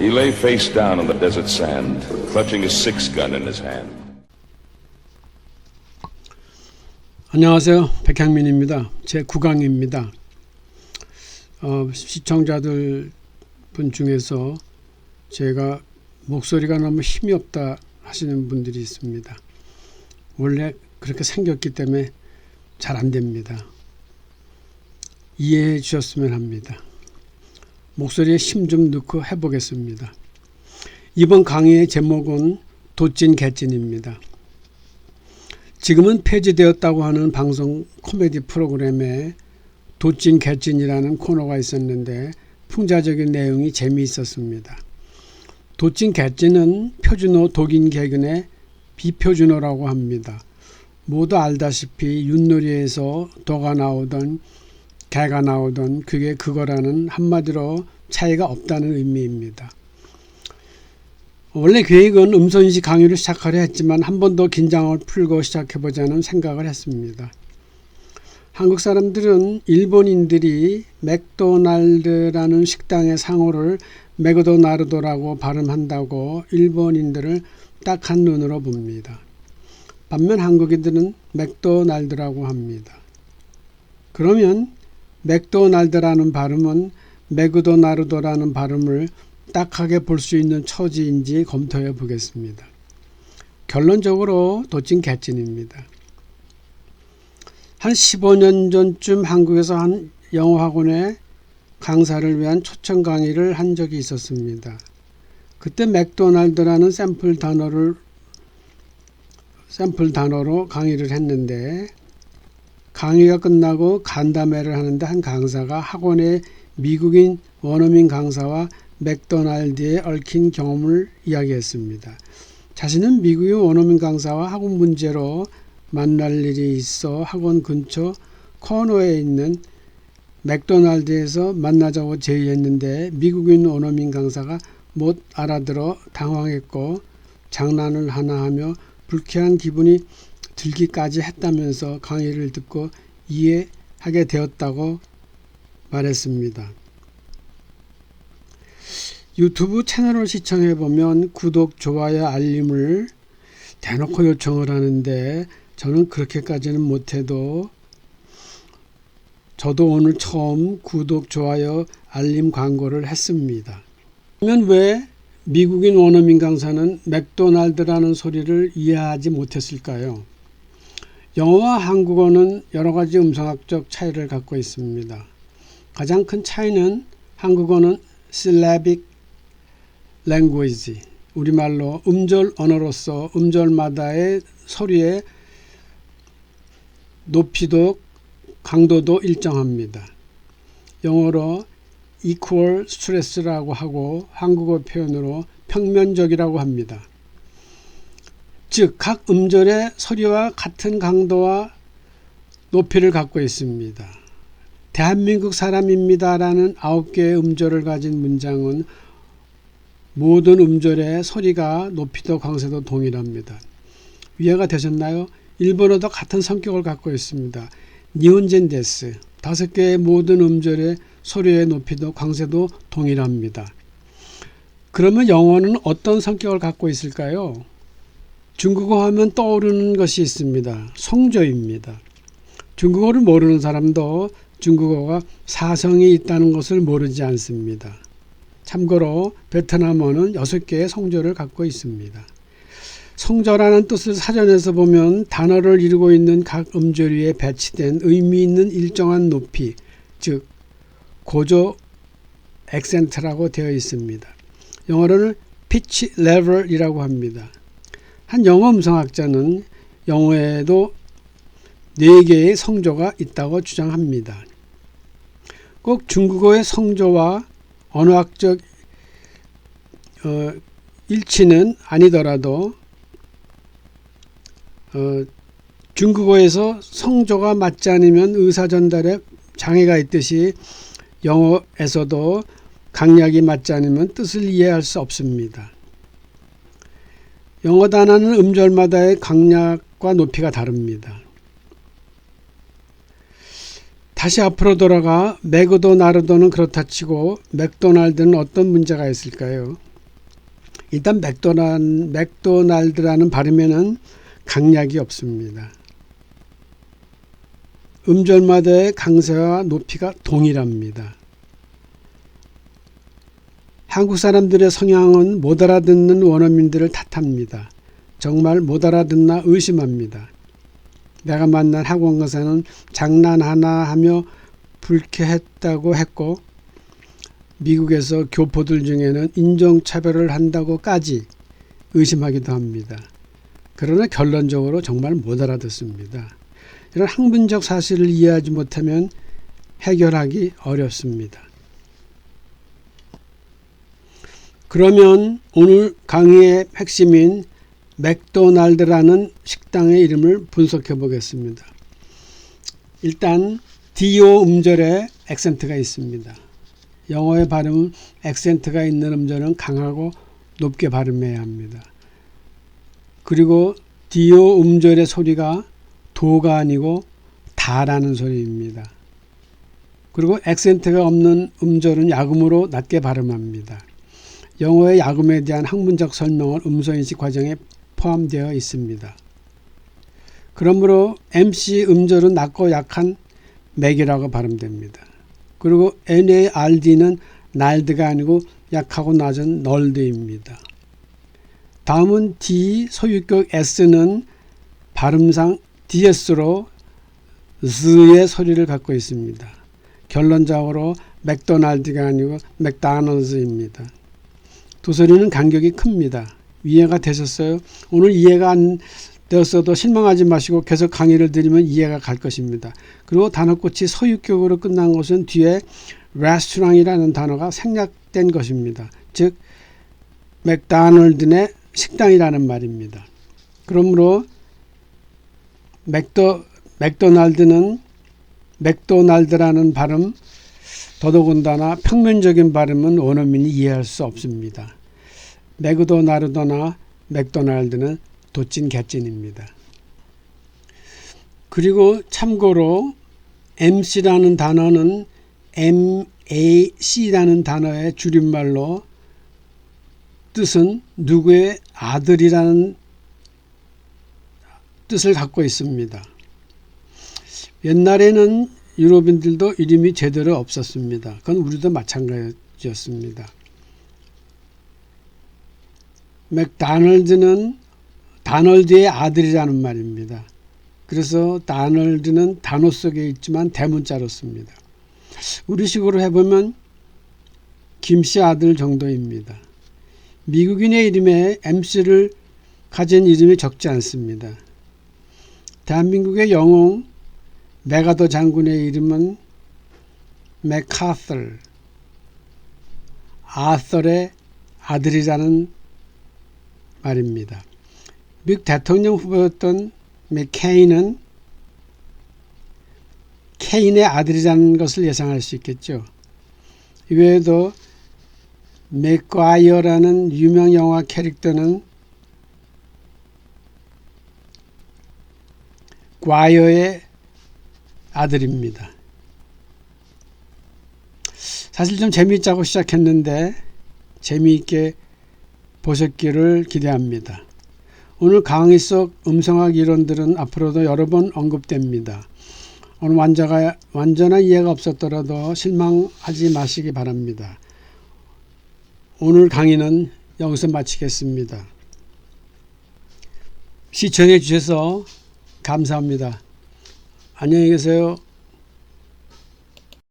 He lay face down on the desert sand, clutching a six-gun in his hand. 안녕하세요. 백향민입니다. 제 9강입니다. 시청자들 분 중에서 제가 목소리가 너무 힘이 없다 하시는 분들이 있습니다. 원래 그렇게 생겼기 때문에 잘 안 됩니다. 이해해 주셨으면 합니다. 목소리에 힘 좀 넣고 해보겠습니다. 이번 강의의 제목은 도찐 개찐입니다. 지금은 폐지되었다고 하는 방송 코미디 프로그램에 도찐 개찐이라는 코너가 있었는데 풍자적인 내용이 재미있었습니다. 도찐 개찐은 표준어 독인 개그의 비표준어라고 합니다. 모두 알다시피 윷놀이에서 도가 나오던 개가 나오던 그게 그거라는 한마디로 차이가 없다는 의미입니다. 원래 계획은 음성인식 강의를 시작하려 했지만 한 번 더 긴장을 풀고 시작해보자는 생각을 했습니다. 한국 사람들은 일본인들이 맥도날드라는 식당의 상호를 맥도나르도라고 발음한다고 일본인들을 딱한 눈으로 봅니다. 반면 한국인들은 맥도날드라고 합니다. 그러면 맥도날드라는 발음은 맥도나르도라는 발음을 딱하게 볼 수 있는 처지인지 검토해 보겠습니다. 결론적으로 도찐 개찐입니다. 한 15년 전쯤 한국에서 한 영어학원에 강사를 위한 초청 강의를 한 적이 있었습니다. 그때 맥도날드라는 샘플 단어로 강의를 했는데 강의가 끝나고 간담회를 하는데 한 강사가 학원의 미국인 원어민 강사와 맥도날드에 얽힌 경험을 이야기했습니다. 자신은 미국인 원어민 강사와 학원 문제로 만날 일이 있어 학원 근처 코너에 있는 맥도날드에서 만나자고 제의했는데 미국인 원어민 강사가 못 알아들어 당황했고 장난을 하나 하며 불쾌한 기분이 들기까지 했다면서 강의를 듣고 이해하게 되었다고 말했습니다. 유튜브 채널을 시청해보면 구독, 좋아요, 알림을 대놓고 요청을 하는데 저는 그렇게까지는 못해도 저도 오늘 처음 구독, 좋아요, 알림 광고를 했습니다. 그러면 왜 미국인 원어민 강사는 맥도날드라는 소리를 이해하지 못했을까요? 영어와 한국어는 여러 가지 음성학적 차이를 갖고 있습니다. 가장 큰 차이는 한국어는 syllabic language, 우리말로 음절 언어로서 음절마다의 소리의 높이도 강도도 일정합니다. 영어로 equal stress라고 하고 한국어 표현으로 평면적이라고 합니다. 즉, 각 음절의 소리와 같은 강도와 높이를 갖고 있습니다. 대한민국 사람입니다라는 9개의 음절을 가진 문장은 모든 음절의 소리가 높이도 강세도 동일합니다. 이해가 되셨나요? 일본어도 같은 성격을 갖고 있습니다. 니혼젠 데스, 5개의 모든 음절의 소리의 높이도 강세도 동일합니다. 그러면 영어는 어떤 성격을 갖고 있을까요? 중국어 하면 떠오르는 것이 있습니다. 성조입니다. 중국어를 모르는 사람도 중국어가 사성이 있다는 것을 모르지 않습니다. 참고로 베트남어는 6개의 성조를 갖고 있습니다. 성조라는 뜻을 사전에서 보면 단어를 이루고 있는 각 음절 위에 배치된 의미 있는 일정한 높이, 즉 고조 액센트라고 되어 있습니다. 영어로는 pitch level이라고 합니다. 한 영어 음성학자는 영어에도 4개의 성조가 있다고 주장합니다. 꼭 중국어의 성조와 언어학적 일치는 아니더라도 중국어에서 성조가 맞지 않으면 의사전달에 장애가 있듯이 영어에서도 강약이 맞지 않으면 뜻을 이해할 수 없습니다. 영어 단어는 음절마다의 강약과 높이가 다릅니다. 다시 앞으로 돌아가 맥도나르도는 그렇다 치고 맥도날드는 어떤 문제가 있을까요? 일단 맥도날드라는 발음에는 강약이 없습니다. 음절마다의 강세와 높이가 동일합니다. 한국 사람들의 성향은 못 알아듣는 원어민들을 탓합니다. 정말 못 알아듣나 의심합니다. 내가 만난 학원 강사는 장난하나 하며 불쾌했다고 했고, 미국에서 교포들 중에는 인종차별을 한다고까지 의심하기도 합니다. 그러나 결론적으로 정말 못 알아듣습니다. 이런 학문적 사실을 이해하지 못하면 해결하기 어렵습니다. 그러면 오늘 강의의 핵심인 맥도날드라는 식당의 이름을 분석해 보겠습니다. 일단 DO 음절에 액센트가 있습니다. 영어의 발음은 액센트가 있는 음절은 강하고 높게 발음해야 합니다. 그리고 DO 음절의 소리가 도가 아니고 다라는 소리입니다. 그리고 액센트가 없는 음절은 약음으로 낮게 발음합니다. 영어의 약음에 대한 학문적 설명은 음소인식 과정에 포함되어 있습니다. 그러므로 MC 음절은 낮고 약한 맥이라고 발음됩니다. 그리고 NARD는 날드가 아니고 약하고 낮은 널드입니다. 다음은 D 소유격 S는 발음상 DS로 Z의 소리를 갖고 있습니다. 결론적으로 맥도날드가 아니고 맥다널드입니다. 두 소리는 간격이 큽니다. 이해가 되셨어요? 오늘 이해가 안 되었어도 실망하지 마시고 계속 강의를 들으면 이해가 갈 것입니다. 그리고 단어꽃이 소유격으로 끝난 것은 뒤에 레스토랑이라는 단어가 생략된 것입니다. 즉 맥도날드의 식당이라는 말입니다. 그러므로 맥도날드는 맥도날드라는 발음, 더더군다나 평면적인 발음은 원어민이 이해할 수 없습니다. 맥도나르도나 맥도날드는 도찐 개찐입니다. 그리고 참고로 MC라는 단어는 MAC라는 단어의 줄임말로 뜻은 누구의 아들이라는 뜻을 갖고 있습니다. 옛날에는 유럽인들도 이름이 제대로 없었습니다. 그건 우리도 마찬가지였습니다. 맥다널드는 다널드의 아들이라는 말입니다. 그래서 다널드는 단어 속에 있지만 대문자로 씁니다. 우리식으로 해보면 김씨 아들 정도입니다. 미국인의 이름에 MC를 가진 이름이 적지 않습니다. 대한민국의 영웅 메가더 장군의 이름은 맥카서, 아서의 아들이라는 말입니다. 미국 대통령 후보였던 맥케인은 케인의 아들이라는 것을 예상할 수 있겠죠. 이외에도 맥과이어라는 유명 영화 캐릭터는 과이어의 아들입니다. 사실 좀 재미있자고 시작했는데 재미있게 보셨기를 기대합니다. 오늘 강의 속 음성학 이론들은 앞으로도 여러 번 언급됩니다. 오늘 완전한 이해가 없었더라도 실망하지 마시기 바랍니다. 오늘 강의는 여기서 마치겠습니다. 시청해 주셔서 감사합니다. 안녕히 계세요.